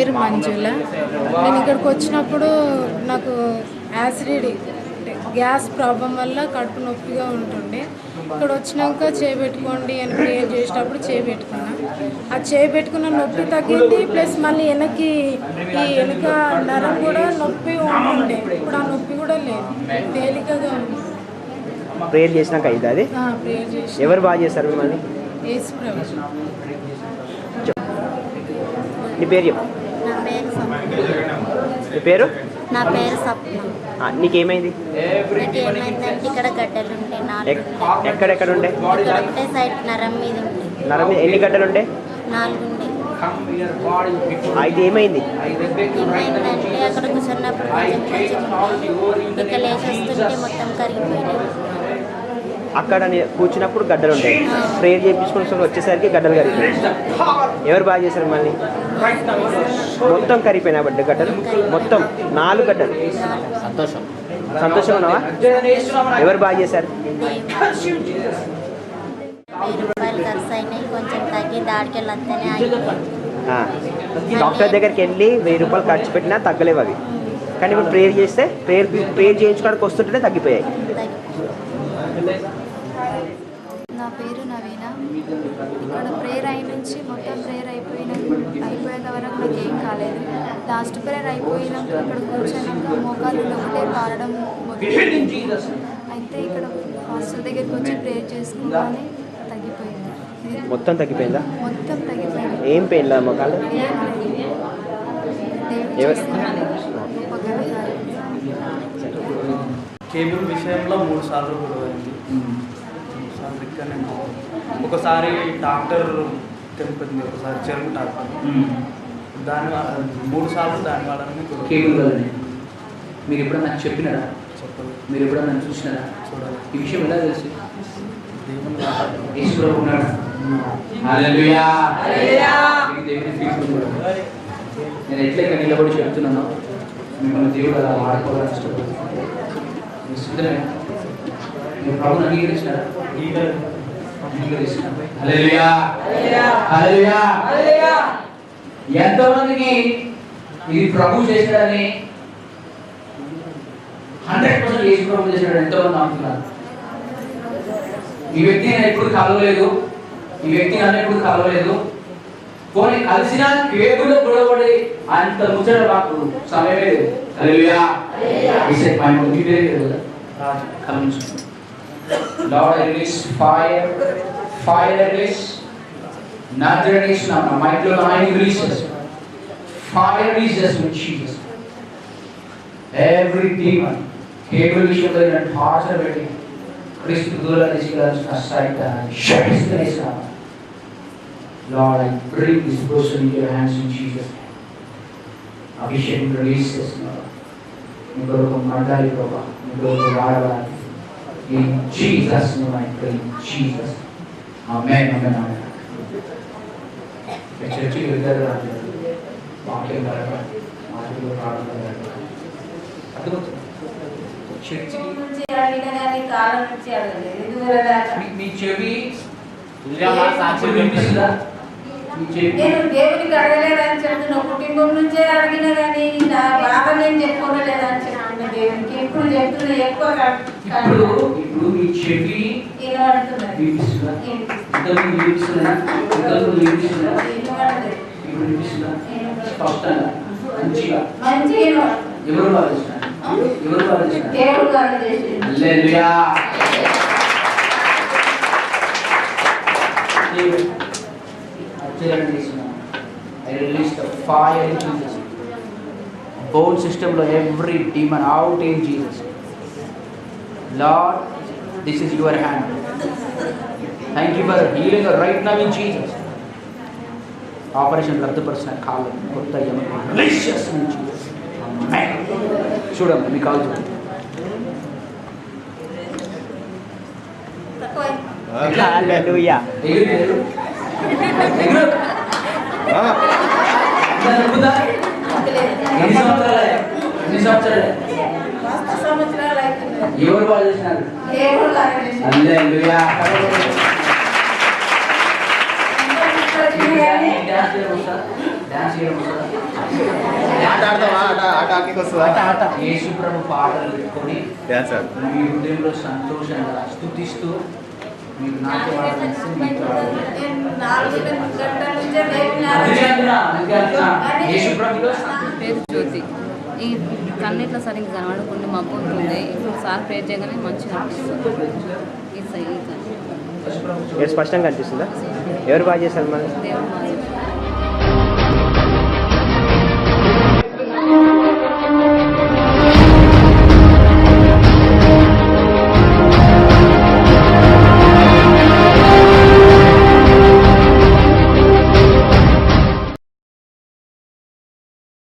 పేరు మంజుల. నేను ఇక్కడికి వచ్చినప్పుడు నాకు యాసిడిటీ గ్యాస్ ప్రాబ్లం వల్ల కడుపు నొప్పిగా ఉంటుండే. ఇక్కడ వచ్చినాక చేయబెట్టుకోండి అని ప్రేయర్ చేసేటప్పుడు చేయబెట్టుకున్నా. ఆ చేయబెట్టుకున్న నొప్పి తగ్గింది. ప్లస్ మళ్ళీ వెనక్కి ఈ వెనక నరం కూడా నొప్పి ఉంటుండే. ఇప్పుడు ఆ నొప్పి కూడా లేదు, తేలికగా ఉంది. ప్రేయర్ చేసినాక అయింది అది? ప్రేయర్ చేసి. ఎవరు బాగా చేస్తారు మిమ్మల్ని? యేసు ప్రభు. నీ పేరు చెప్పు. నా పేరు నీ పేరు? నా పేరు సప్న. నీకేమైంది? నాకేమైందంటే ఇక్కడ గడ్డలు ఉంటాయి. ఎక్కడెక్కడ ఉండే? ఒకటే సైడ్ నరం మీద ఉంటాయి. నరం మీద ఎన్ని గడ్డలు ఉండే? 4 ఉంటాయి. అయితే ఏమైంది? ఏమైందంటే అక్కడ కూర్చున్నప్పుడు కొంచెం ఇక లేచి వస్తుంటే మొత్తం కరిగిపోయినాయి. అక్కడ కూర్చున్నప్పుడు గడ్డలు ఉంటాయి. ప్రేయర్ చేయించుకుని వచ్చేసరికి గడ్డలు కరిగిపోయాయి. ఎవరు బాగా చేశారు మళ్ళీ? మొత్తం కరిగిపోయినా బడ్డ గడ్డలు మొత్తం 4 గడ్డలు. సంతోషం ఉన్నావా? ఎవరు బాగా చేశారు? 1000 రూపాయలు ఖర్చు అయినాయి. కొంచెం తగ్గి దాడికి వెళ్ళొస్తేనే అయిపోయింది. డాక్టర్ దగ్గరికి వెళ్ళి 1000 రూపాయలు ఖర్చు పెట్టినా తగ్గలేవు అవి. కానీ ఇప్పుడు ప్రేయర్ చేస్తే ప్రేయర్ చేయించుకోవడానికి వస్తుంటేనే తగ్గిపోయాయి. నా పేరు నవీన. ఇక్కడ ప్రేయర్ అయిన నుంచి మొత్తం ప్రేయర్ అయిపోయేంత వరకు నాకు ఏం కాలేదు. లాస్ట్ ప్రేయర్ అయిపోయినాక ఇక్కడ కూర్చోనాక మోకాలు ఒకటే పారడం మొదలైంది. అయితే ఇక్కడ హాస్టల్ దగ్గరికి వచ్చి ప్రేయర్ చేసుకున్నామని తగ్గిపోయింది. మొత్తం తగ్గిపోయిందా? మొత్తం తగ్గిపోయింది. ఏం పెయిన్ లేదు మోకాలు? కేబుల్ విషయంలో 3 సార్లు గొడవైంది. 3 సార్లు ఇక్కడనే ఒకసారి డాక్టర్ తెలిపింది, ఒకసారి చెరుకు డాక్టర్. దాని 3 సార్లు దాని వాళ్ళని కేబుల్ వల్లనే. మీరు ఎప్పుడన్నా నాకు చెప్పినారా? చెప్పలేదు. మీరు ఎప్పుడన్నా నన్ను చూసినారా? చూడాలి. ఈ విషయం ఎలా తెలుసు? దేవుని ఈశ్వరుడు ఉన్నాడు. హల్లెలూయా. మీకు దేవుని ఫీల్ కూడా. నేను ఎట్లా ఇక్కడ నిలబడి చెప్తున్నానో మిమ్మల్ని దేవుడు అలా వాడుకోవాలని ఇష్టపడుతున్నాను. మీ సిద్ధమే? మీరు ప్రభుని అంగీకరించినారా? అంగీకరిస్తున్నారు. హల్లెలూయా. హల్లెలూయా. ఎంతమందికి ఇది ప్రభు చేశాడని 100% యేసు ప్రభు చేశాడు ఎంతమంది నమ్ముతున్నారు? ఈ వ్యక్తి నేను ఎప్పుడు కలవలేదు, ఈ వ్యక్తి నన్ను ఎప్పుడు కలవలేదు, పోనీ కలిసిన కేబుల్లో గొడవడి అంత ముచ్చట మాకు సమయమే లేదు. హల్లెలూయా. Lord, I release fire, fire release. Nazareth now, my Lord, I release fire releases with Jesus. Every demon, cable issue and torture betting. Christ Gula is aside and shut his face now. Lord, I bring this person into your hands in Jesus' name. Abhishek releases now. Nikoruko Mandali Baba, Nikoruko Radha. In Jesus' name I pray, in Jesus' name. Amen, amen, amen. The church is there, walking there, walking there. మీ చెవి వినిపిస్తుందా? నేను దేవునికి అడగలేదని చెప్తున్నా. కుటుంబం నుంచే అడిగినా కానీ నా బాధ నేను చెప్పుకోలేదని చెప్తున్నా. దేవునికి ఎప్పుడు చెప్తున్నా ఎక్కువ. ఇప్పుడు మీ చెవి వినిపిస్తుందా? ఇప్పుడు వినిపిస్తుందా? స్పష్టంగా మంచిగా ఎవరు భావిస్తున్నారు? ఎవరు భావిస్తున్నారు? హల్లెలూయా. I release the fire in Jesus. Bone system lo every demon out in Jesus. Lord, this is your hand. Thank you for healing her right now in Jesus. Operation రద్దుపరిచిన కాలు కొత్త యమను రిలీజ్ చేస్తున్నాను Jesus. Amen. చూడమ్మా మీ కాలు చూడండి. హల్లెలూయా. ఎగురు ఎన్ని సంవత్సరాలు? ఎవరు బాగా చేసినారు? హల్లెలూయా. డ్యాన్స్ చేయడం వస్తుందా? ఆట ఆడతావా? ఆట ఆటకి వస్తుందా? యేసు ప్రభు పాటలు పెట్టుకొని డ్యాన్స్ ఆడు. మీ హృదయంలో సంతోషంగా స్తుతిస్తూ మీరు నాట్యం ఆడాలని మీతో ఆడాలి. నేను 4 గంటల నుంచే దేవుని అందుకే అంటున్నా, ఆరాధిస్తున్నాను. యేసు ప్రభులో పేరు జ్యోతి. ఈ కన్నీట్ల సరిగ్గా కనబడకుండా మబ్బు ఉంటుంది. ఇప్పుడు సార్ ప్రేర్ చేయగానే మంచిగా అనిపిస్తుంది. ఈ స్పష్టంగా అనిపిస్తుందా? ఎవరు బాగా చేశారు మరి? దేవుడు